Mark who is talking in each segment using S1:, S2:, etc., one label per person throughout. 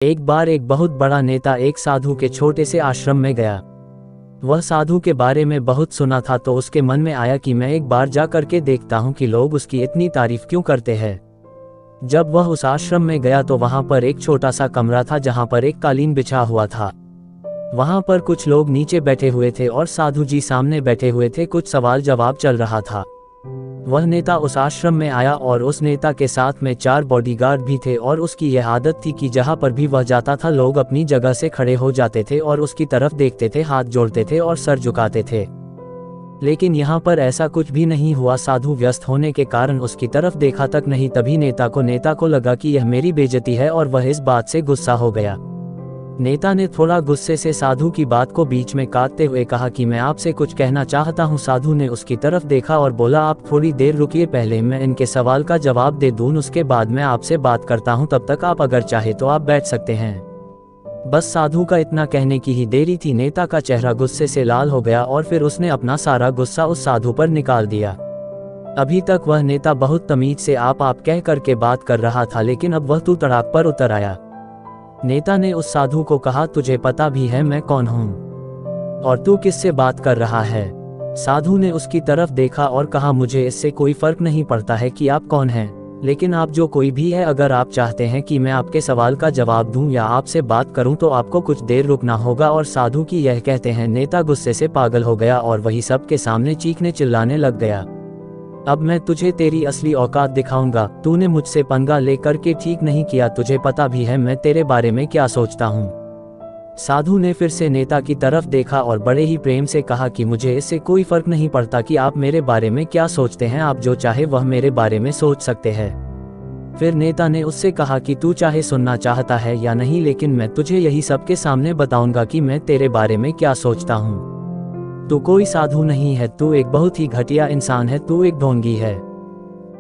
S1: एक बार एक बहुत बड़ा नेता एक साधु के छोटे से आश्रम में गया। वह साधु के बारे में बहुत सुना था तो उसके मन में आया कि मैं एक बार जा करके देखता हूँ कि लोग उसकी इतनी तारीफ क्यों करते हैं। जब वह उस आश्रम में गया तो वहाँ पर एक छोटा सा कमरा था जहाँ पर एक कालीन बिछा हुआ था। वहाँ पर कुछ लोग नीचे बैठे हुए थे और साधु जी सामने बैठे हुए थे। कुछ सवाल जवाब चल रहा था। वह नेता उस आश्रम में आया और उस नेता के साथ में 4 बॉडीगार्ड भी थे और उसकी यह आदत थी कि जहाँ पर भी वह जाता था लोग अपनी जगह से खड़े हो जाते थे और उसकी तरफ देखते थे, हाथ जोड़ते थे और सर झुकाते थे। लेकिन यहाँ पर ऐसा कुछ भी नहीं हुआ। साधु व्यस्त होने के कारण उसकी तरफ देखा तक नहीं। तभी नेता को लगा कि यह मेरी बेइज्जती है और वह इस बात से गुस्सा हो गया। नेता ने थोड़ा गुस्से से साधु की बात को बीच में काटते हुए कहा कि मैं आपसे कुछ कहना चाहता हूं। साधु ने उसकी तरफ देखा और बोला, आप थोड़ी देर रुकिए, पहले मैं इनके सवाल का जवाब दे दूं, उसके बाद मैं आपसे बात करता हूं। तब तक आप अगर चाहे तो आप बैठ सकते हैं। बस साधु का इतना कहने की ही देरी थी। नेता का चेहरा गुस्से से लाल हो गया और फिर उसने अपना सारा गुस्सा उस साधु पर निकाल दिया। अभी तक वह नेता बहुत तमीज से आप कह करके बात कर रहा था, लेकिन अब वह तू तड़ाक पर उतर आया। नेता ने उस साधु को कहा, तुझे पता भी है मैं कौन हूँ और तू किससे बात कर रहा है। साधु ने उसकी तरफ देखा और कहा, मुझे इससे कोई फर्क नहीं पड़ता है कि आप कौन हैं, लेकिन आप जो कोई भी है, अगर आप चाहते हैं कि मैं आपके सवाल का जवाब दूं या आपसे बात करूं तो आपको कुछ देर रुकना होगा। और साधु की यह कहते हैं नेता गुस्से से पागल हो गया और वही सबके सामने चीखने चिल्लाने लग गया, अब मैं तुझे तेरी असली औकात दिखाऊंगा। तूने मुझसे पंगा लेकर के ठीक नहीं किया, तुझे पता भी है मैं तेरे बारे में क्या सोचता हूँ। साधु ने फिर से नेता की तरफ देखा और बड़े ही प्रेम से कहा कि मुझे इससे कोई फर्क नहीं पड़ता कि आप मेरे बारे में क्या सोचते हैं, आप जो चाहे वह मेरे बारे में सोच सकते हैं। फिर नेता ने उससे कहा कि तू चाहे सुनना चाहता है या नहीं, लेकिन मैं तुझे यही सबके सामने बताऊंगा कि मैं तेरे बारे में क्या सोचता हूँ। तू कोई साधु नहीं है, तू एक बहुत ही घटिया इंसान है, तू एक ढोंगी है,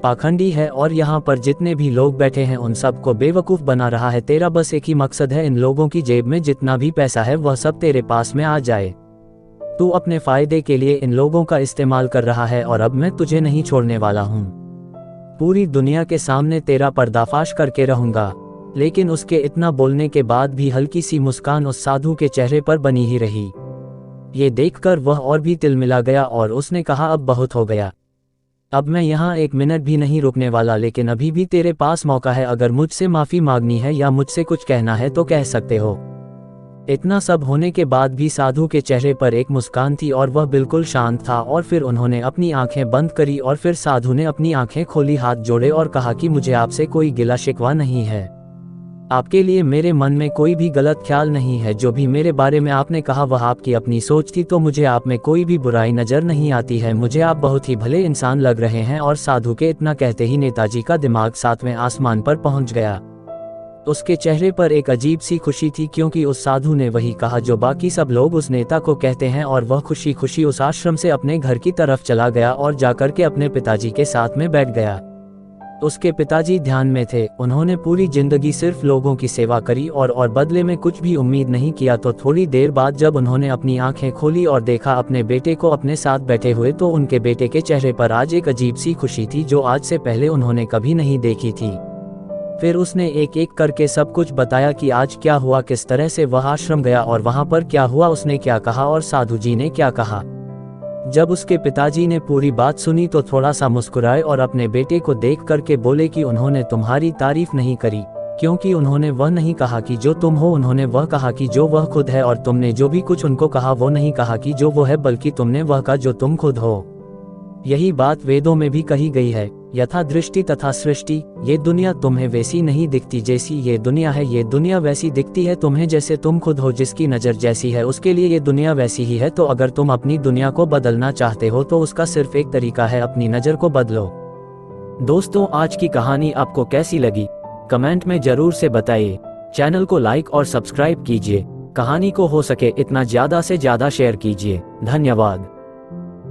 S1: पाखंडी है और यहाँ पर जितने भी लोग बैठे हैं उन सबको बेवकूफ़ बना रहा है। तेरा बस एक ही मकसद है, इन लोगों की जेब में जितना भी पैसा है वह सब तेरे पास में आ जाए। तू अपने फायदे के लिए इन लोगों का इस्तेमाल कर रहा है और अब मैं तुझे नहीं छोड़ने वाला हूँ। पूरी दुनिया के सामने तेरा पर्दाफाश करके रहूंगा। लेकिन उसके इतना बोलने के बाद भी हल्की सी मुस्कान उस साधु के चेहरे पर बनी ही रही। ये देखकर वह और भी तिलमिला गया और उसने कहा, अब बहुत हो गया, अब मैं यहाँ 1 मिनट भी नहीं रुकने वाला, लेकिन अभी भी तेरे पास मौका है। अगर मुझसे माफ़ी मांगनी है या मुझसे कुछ कहना है तो कह सकते हो। इतना सब होने के बाद भी साधु के चेहरे पर एक मुस्कान थी और वह बिल्कुल शांत था। और फिर उन्होंने अपनी आंखें बंद करी और फिर साधु ने अपनी आंखें खोली, हाथ जोड़े और कहा कि मुझे आपसे कोई गिला शिकवा नहीं है, आपके लिए मेरे मन में कोई भी गलत ख्याल नहीं है। जो भी मेरे बारे में आपने कहा वह आपकी अपनी सोच थी, तो मुझे आप में कोई भी बुराई नजर नहीं आती है। मुझे आप बहुत ही भले इंसान लग रहे हैं। और साधु के इतना कहते ही नेताजी का दिमाग 7वें आसमान पर पहुंच गया। उसके चेहरे पर एक अजीब सी खुशी थी, क्योंकि उस साधु ने वही कहा जो बाकी सब लोग उस नेता को कहते हैं। और वह खुशी खुशी उस आश्रम से अपने घर की तरफ चला गया और जाकर के अपने पिताजी के साथ में बैठ गया। उसके पिताजी ध्यान में थे। उन्होंने पूरी जिंदगी सिर्फ लोगों की सेवा करी और बदले में कुछ भी उम्मीद नहीं किया। तो थोड़ी देर बाद जब उन्होंने अपनी आंखें खोली और देखा अपने बेटे को अपने साथ बैठे हुए, तो उनके बेटे के चेहरे पर आज एक अजीब सी खुशी थी जो आज से पहले उन्होंने कभी नहीं देखी थी। फिर उसने एक एक करके सब कुछ बताया कि आज क्या हुआ, किस तरह से वह आश्रम गया और वहां पर क्या हुआ, उसने क्या कहा और साधु जी ने क्या कहा। जब उसके पिताजी ने पूरी बात सुनी तो थोड़ा सा मुस्कुराए और अपने बेटे को देख करके बोले कि उन्होंने तुम्हारी तारीफ नहीं करी, क्योंकि उन्होंने वह नहीं कहा कि जो तुम हो, उन्होंने वह कहा कि जो वह खुद है। और तुमने जो भी कुछ उनको कहा वो नहीं कहा कि जो वो है, बल्कि तुमने वह कहा जो तुम खुद हो। यही बात वेदों में भी कही गई है, यथा दृष्टि तथा सृष्टि। ये दुनिया तुम्हें वैसी नहीं दिखती जैसी ये दुनिया है, ये दुनिया वैसी दिखती है तुम्हें जैसे तुम खुद हो। जिसकी नज़र जैसी है उसके लिए ये दुनिया वैसी ही है। तो अगर तुम अपनी दुनिया को बदलना चाहते हो तो उसका सिर्फ एक तरीका है, अपनी नज़र को बदलो। दोस्तों, आज की कहानी आपको कैसी लगी कमेंट में जरूर से बताइए। चैनल को लाइक और सब्सक्राइब कीजिए। कहानी को हो सके इतना ज़्यादा से ज़्यादा शेयर कीजिए। धन्यवाद।